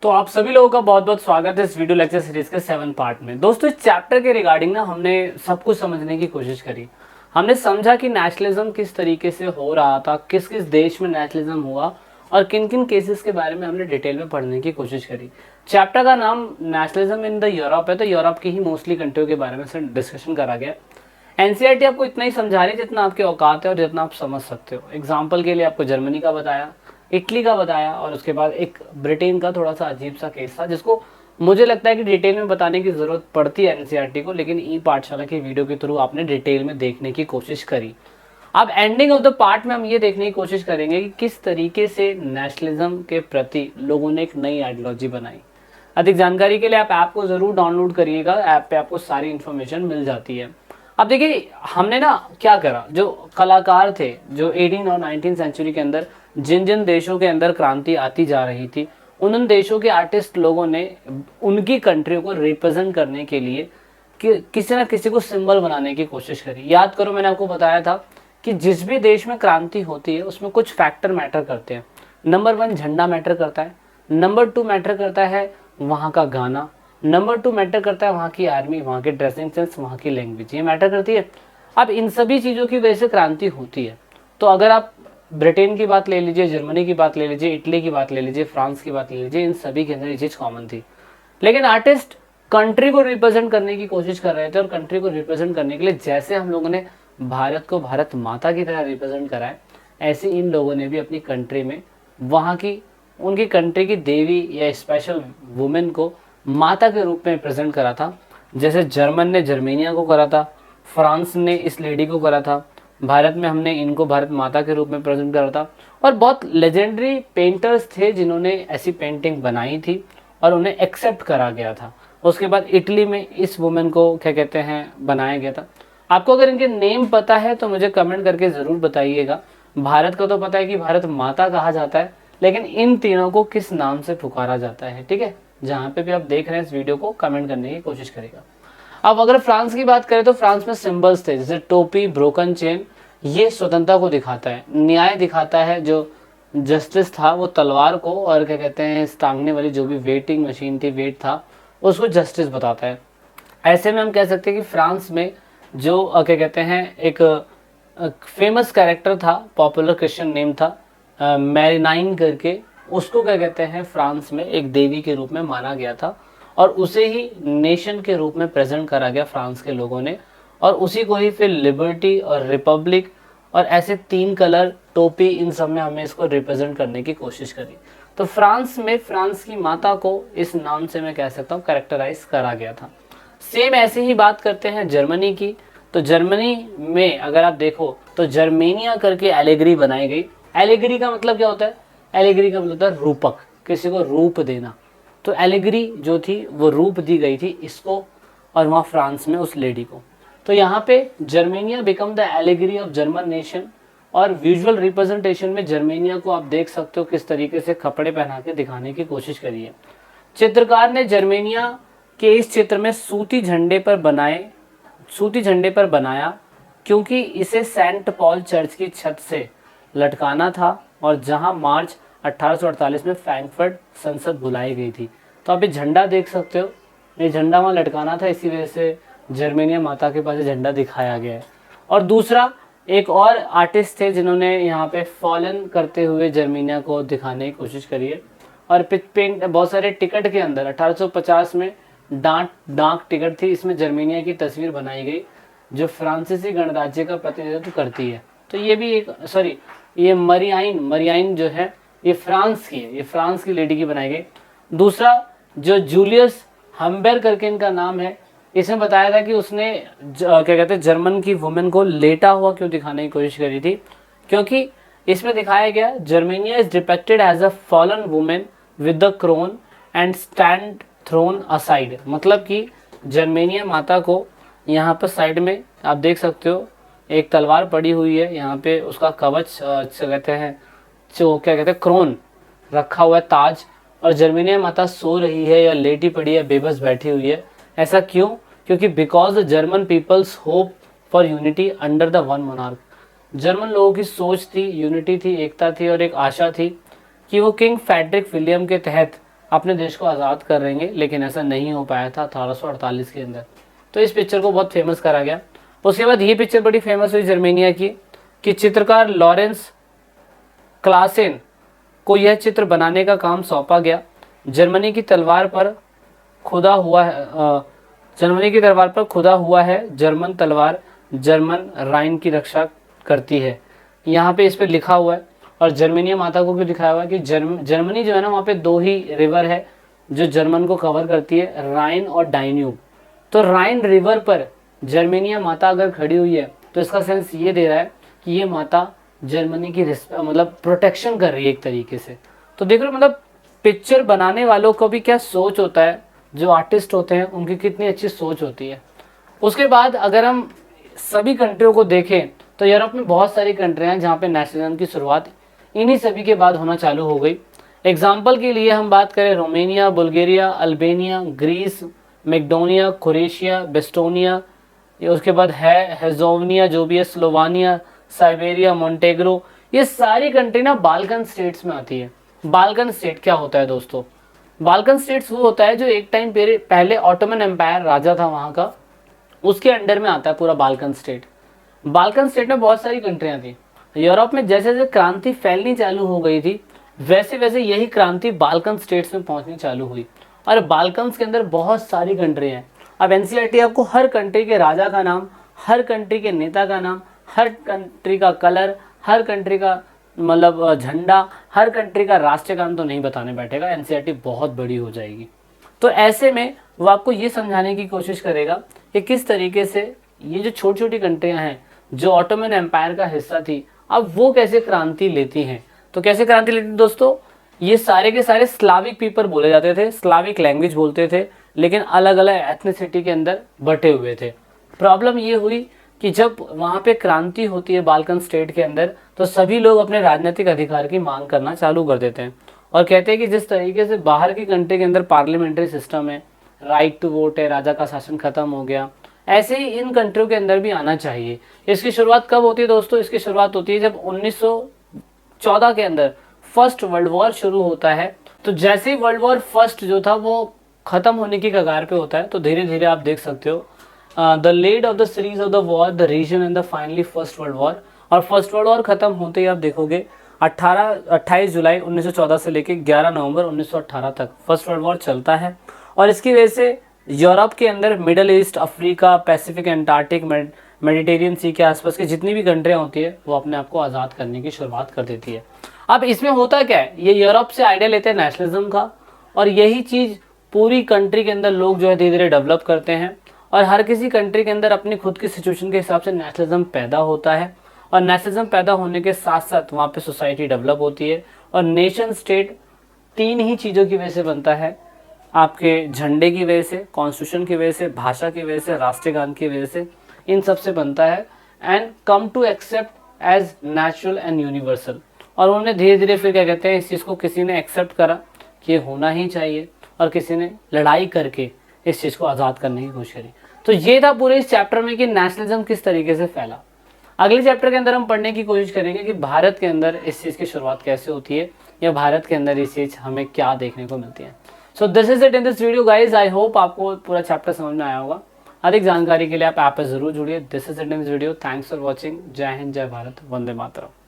तो आप सभी लोगों का बहुत बहुत स्वागत है इस वीडियो लेक्चर सीरीज के 7 पार्ट में। दोस्तों, इस चैप्टर के रिगार्डिंग ना हमने सब कुछ समझने की कोशिश करी। हमने समझा कि नेशनलिज्म किस तरीके से हो रहा था, किस किस देश में नेशनलिज्म हुआ और किन किन केसेस के बारे में हमने डिटेल में पढ़ने की कोशिश करी। चैप्टर का नाम नेशनलिज्म इन द यूरोप है, तो यूरोप की ही मोस्टली कंट्रियों के बारे में डिस्कशन करा गया। एनसीईआरटी आपको इतना ही समझा रही है जितना आपके औकात है और जितना आप समझ सकते हो। एग्जाम्पल के लिए आपको जर्मनी का बताया, इटली का बताया और उसके बाद एक ब्रिटेन का थोड़ा सा अजीब सा केस था जिसको मुझे लगता है कि डिटेल में बताने की ज़रूरत पड़ती है एनसीईआरटी को, लेकिन ई पाठशाला की वीडियो के थ्रू आपने डिटेल में देखने की कोशिश करी। अब एंडिंग ऑफ द पार्ट में हम ये देखने की कोशिश करेंगे कि किस तरीके से नेशनलिज्म के प्रति लोगों ने एक नई आइडियोलॉजी बनाई। अधिक जानकारी के लिए आप ऐप को ज़रूर डाउनलोड करिएगा, ऐप पे आपको सारी इन्फॉर्मेशन मिल जाती है। अब देखिए, हमने ना क्या करा, जो कलाकार थे, जो 18 और 19 सेंचुरी के अंदर जिन जिन देशों के अंदर क्रांति आती जा रही थी, उन देशों के आर्टिस्ट लोगों ने उनकी कंट्री को रिप्रेजेंट करने के लिए किसी ना किसी को सिंबल बनाने की कोशिश करी। याद करो, मैंने आपको बताया था कि जिस भी देश में क्रांति होती है उसमें कुछ फैक्टर मैटर करते हैं। नंबर 1 झंडा मैटर करता है, नंबर 2 मैटर करता है वहाँ का गाना, नंबर 2 मैटर करता है वहाँ की आर्मी, वहाँ के ड्रेसिंग सेंस, वहाँ की लैंग्वेज, ये मैटर करती है। अब इन सभी चीज़ों की वजह से क्रांति होती है। तो अगर आप ब्रिटेन की बात ले लीजिए, जर्मनी की बात ले लीजिए, इटली की बात ले लीजिए, फ्रांस की बात ले लीजिए, इन सभी के अंदर ये चीज़ कॉमन थी। लेकिन आर्टिस्ट कंट्री को रिप्रेजेंट करने की कोशिश कर रहे थे और कंट्री को रिप्रेजेंट करने के लिए जैसे हम लोगों ने भारत को भारत माता की तरह रिप्रेजेंट करा है, ऐसे इन लोगों ने भी अपनी कंट्री में वहाँ की उनकी कंट्री की देवी या स्पेशल वुमेन को माता के रूप में प्रेजेंट करा था। जैसे जर्मन ने जर्मेनिया को करा था, फ्रांस ने इस लेडी को करा था, भारत में हमने इनको भारत माता के रूप में प्रेजेंट करा था। और बहुत लेजेंडरी पेंटर्स थे जिन्होंने ऐसी पेंटिंग बनाई थी और उन्हें एक्सेप्ट करा गया था। उसके बाद इटली में इस वुमेन को क्या कहते हैं बनाया गया था। आपको अगर इनके नेम पता है तो मुझे कमेंट करके ज़रूर बताइएगा। भारत को तो पता है कि भारत माता कहा जाता है, लेकिन इन तीनों को किस नाम से पुकारा जाता है, ठीक है। जहाँ पे भी आप देख रहे हैं इस वीडियो को कमेंट करने की कोशिश करेगा। अब अगर फ्रांस की बात करें तो फ्रांस में सिंबल्स थे, जैसे टोपी, ब्रोकन चेन, ये स्वतंत्रता को दिखाता है, न्याय दिखाता है। जो जस्टिस था वो तलवार को, और क्या कहते हैं टांगने वाली जो भी वेटिंग मशीन थी, वेट था, उसको जस्टिस बताता है। ऐसे में हम कह सकते हैं कि फ्रांस में जो क्या कहते हैं एक फेमस कैरेक्टर था, पॉपुलर क्रिश्चियन नेम था मैरिनाइन करके, उसको क्या कहते हैं फ्रांस में एक देवी के रूप में माना गया था और उसे ही नेशन के रूप में प्रेजेंट करा गया फ्रांस के लोगों ने। और उसी को ही फिर लिबर्टी और रिपब्लिक और ऐसे 3 कलर, टोपी, इन सब में हमें इसको रिप्रेजेंट करने की कोशिश करी। तो फ्रांस में फ्रांस की माता को इस नाम से मैं कह सकता हूँ कैरेक्टराइज करा गया था। सेम ऐसे ही बात करते हैं जर्मनी की। तो जर्मनी में अगर आप देखो तो जर्मेनिया करके एलेगरी बनाई गई। एलेगरी का मतलब क्या होता है? एलेगरी का मतलब होता है रूपक, किसी को रूप देना। तो एलेगरी जो थी वो रूप दी गई थी इसको, और वहाँ फ्रांस में उस लेडी को। तो यहाँ पे Germania become the allegory of German nation. और विजुअल रिप्रेजेंटेशन में जर्मेनिया को आप देख सकते हो किस तरीके से कपड़े पहना के दिखाने की कोशिश करी है। चित्रकार ने जर्मेनिया के इस चित्र में सूती झंडे पर बनाया क्योंकि इसे सेंट पॉल चर्च की छत से लटकाना था, और जहां मार्च 1848 में फ्रैंकफर्ट संसद बुलाई गई थी। तो आप ये झंडा देख सकते हो, ये झंडा वहाँ लटकाना था, इसी वजह से जर्मेनिया माता के पास झंडा दिखाया गया है। और दूसरा, एक और आर्टिस्ट थे जिन्होंने यहाँ पे फॉलन करते हुए जर्मेनिया को दिखाने की कोशिश करी है। और पेंट बहुत सारे टिकट के अंदर 1850 में डाक टिकट थी, इसमें जर्मेनिया की तस्वीर बनाई गई जो फ्रांसीसी गणराज्य का प्रतिनिधित्व करती है। तो ये भी एक ये मरियाइन जो है ये फ्रांस की है, ये फ्रांस की लेडी की बनाई गई। दूसरा, जो जूलियस हम्बर करके इनका नाम है, इसमें बताया था कि उसने क्या कहते हैं जर्मन की वुमेन को लेटा हुआ क्यों दिखाने की कोशिश करी थी, क्योंकि इसमें दिखाया गया Germania is depicted as a fallen women with the crown and stand thrown aside. मतलब कि जर्मेनिया माता को यहाँ पर साइड में आप देख सकते हो एक तलवार पड़ी हुई है, यहाँ पे उसका कवच कहते हैं जो क्या कहते हैं क्रोन रखा हुआ है, ताज, और जर्मेनिया माता सो रही है या लेटी पड़ी है, बेबस बैठी हुई है। ऐसा क्यों? क्योंकि because the German peoples hope for unity under the one monarch. German लोगों की सोच थी, यूनिटी थी, एकता थी और एक आशा थी कि वो किंग फ्रेडरिक विलियम के तहत अपने देश को आज़ाद करेंगे, लेकिन ऐसा नहीं हो पाया था 1848 के अंदर। तो इस पिक्चर को बहुत फेमस करा गया। उसके बाद ये पिक्चर बड़ी फेमस हुई जर्मेनिया की, कि चित्रकार लॉरेंस क्लासेन को यह चित्र बनाने का काम सौंपा गया। जर्मनी की तलवार पर खुदा हुआ है जर्मनी की तलवार पर खुदा हुआ है जर्मन तलवार जर्मन राइन की रक्षा करती है। यहाँ पे इस पे लिखा हुआ है। और जर्मेनिया माता को भी दिखाया हुआ है कि जर्मनी जो है ना, वहाँ पे 2 ही रिवर है जो जर्मन को कवर करती है, राइन और डाइन्यूब। तो राइन रिवर पर जर्मेनिया माता अगर खड़ी हुई है तो इसका सेंस ये दे रहा है कि ये माता जर्मनी की मतलब प्रोटेक्शन कर रही है एक तरीके से। तो देख रहे हो, मतलब पिक्चर बनाने वालों को भी क्या सोच होता है, जो आर्टिस्ट होते हैं उनकी कितनी अच्छी सोच होती है। उसके बाद अगर हम सभी कंट्रियों को देखें तो यूरोप में बहुत सारी कंट्रियां हैं जहाँ पे नेशनलिज्म की शुरुआत इन्हीं सभी के बाद होना चालू हो गई। एग्जाम्पल के लिए हम बात करें Romania, Bulgaria, Albania, Greece, Macedonia, Croatia, Estonia, उसके बाद है हेजोवनिया जो भी है, स्लोवानिया, साइबेरिया, मोन्टेग्रो, ये सारी कंट्री ना बाल्कन स्टेट्स में आती है। बाल्कन स्टेट क्या होता है दोस्तों? बाल्कन स्टेट्स वो होता है जो एक टाइम पहले ऑटोमन एम्पायर राजा था वहाँ का, उसके अंडर में आता है पूरा बाल्कन स्टेट। बाल्कन स्टेट में बहुत सारी कंट्रियाँ थी। यूरोप में जैसे जैसे क्रांति फैलनी चालू हो गई थी, वैसे वैसे यही क्रांति बाल्कन स्टेट्स में पहुंचनी चालू हुई। और बाल्कन के अंदर बहुत सारी कंट्री हैं। अब एनसीईआरटी आपको हर कंट्री के राजा का नाम, हर कंट्री के नेता का नाम, हर कंट्री का कलर, हर कंट्री का मतलब झंडा, हर कंट्री का राष्ट्रीय गान तो नहीं बताने बैठेगा, एनसीईआरटी बहुत बड़ी हो जाएगी। तो ऐसे में वो आपको ये समझाने की कोशिश करेगा कि किस तरीके से ये जो छोटी छोटी कंट्रियां हैं जो ऑटोमन एम्पायर का हिस्सा थी, अब वो कैसे क्रांति लेती हैं। तो कैसे क्रांति लेती थी दोस्तों? ये सारे के सारे स्लाविक पीपल बोले जाते थे, स्लाविक लैंग्वेज बोलते थे, लेकिन अलग अलग एथनिसिटी के अंदर बटे हुए थे। प्रॉब्लम ये हुई कि जब वहाँ पे क्रांति होती है बाल्कन स्टेट के अंदर, तो सभी लोग अपने राजनीतिक अधिकार की मांग करना चालू कर देते हैं और कहते हैं कि जिस तरीके से बाहर की कंट्री के अंदर पार्लियामेंट्री सिस्टम है, राइट टू वोट है, राजा का शासन खत्म हो गया, ऐसे ही इन कंट्रियों के अंदर भी आना चाहिए। इसकी शुरुआत कब होती है दोस्तों? इसकी शुरुआत होती है जब 1914 के अंदर फर्स्ट वर्ल्ड वॉर शुरू होता है। तो जैसे ही वर्ल्ड वॉर फर्स्ट जो था वो खत्म होने की कगार पे होता है, तो धीरे धीरे आप देख सकते हो the lead of the series of the war, the reason and the finally first world war. और फर्स्ट वर्ल्ड वॉर खत्म होते ही आप देखोगे 28 जुलाई 1914 से लेकर 11 नवंबर 1918 तक फर्स्ट वर्ल्ड वॉर चलता है। और इसकी वजह से यूरोप के अंदर Middle East, Africa, Pacific, Antarctic, Mediterranean sea के आसपास की जितनी भी कंट्रियाँ होती है वो अपने आप को आज़ाद करने की शुरुआत कर देती है। अब इसमें होता क्या है, ये यूरोप से आइडिया लेते हैं नेशनलिज्म का, और यही चीज़ पूरी कंट्री के अंदर लोग जो है धीरे धीरे डेवलप करते हैं। और हर किसी कंट्री के अंदर अपनी खुद की सिचुएशन के हिसाब से नेशनलिज्म पैदा होता है। और नेशनलिज्म पैदा होने के साथ साथ वहाँ पे सोसाइटी डेवलप होती है। और नेशन स्टेट 3 ही चीज़ों की वजह से बनता है, आपके झंडे की वजह से, कॉन्स्टिट्यूशन की वजह से, भाषा की वजह से, राष्ट्रीय गान की वजह से, इन सब से बनता है। And come to accept as natural and universal. और उन्होंने धीरे धीरे फिर क्या कहते हैं, इस चीज़ को किसी ने एक्सेप्ट करा कि ये होना ही चाहिए, और किसी ने लड़ाई करके इस चीज़ को आज़ाद करने की कोशिश करी। तो ये था पूरे इस चैप्टर में कि नेशनलिज्म किस तरीके से फैला। अगले चैप्टर के अंदर हम पढ़ने की कोशिश करेंगे कि भारत के अंदर इस चीज़ की शुरुआत कैसे होती है, या भारत के अंदर इस चीज़ हमें क्या देखने को मिलती है। So this is it in this video guys. I hope आपको पूरा चैप्टर समझ में आया होगा। अधिक जानकारी के लिए आप ऐप पर जरूर जुड़िए। This is it in this video. Thanks for watching. जय हिंद, जय भारत, वंदे मातरम।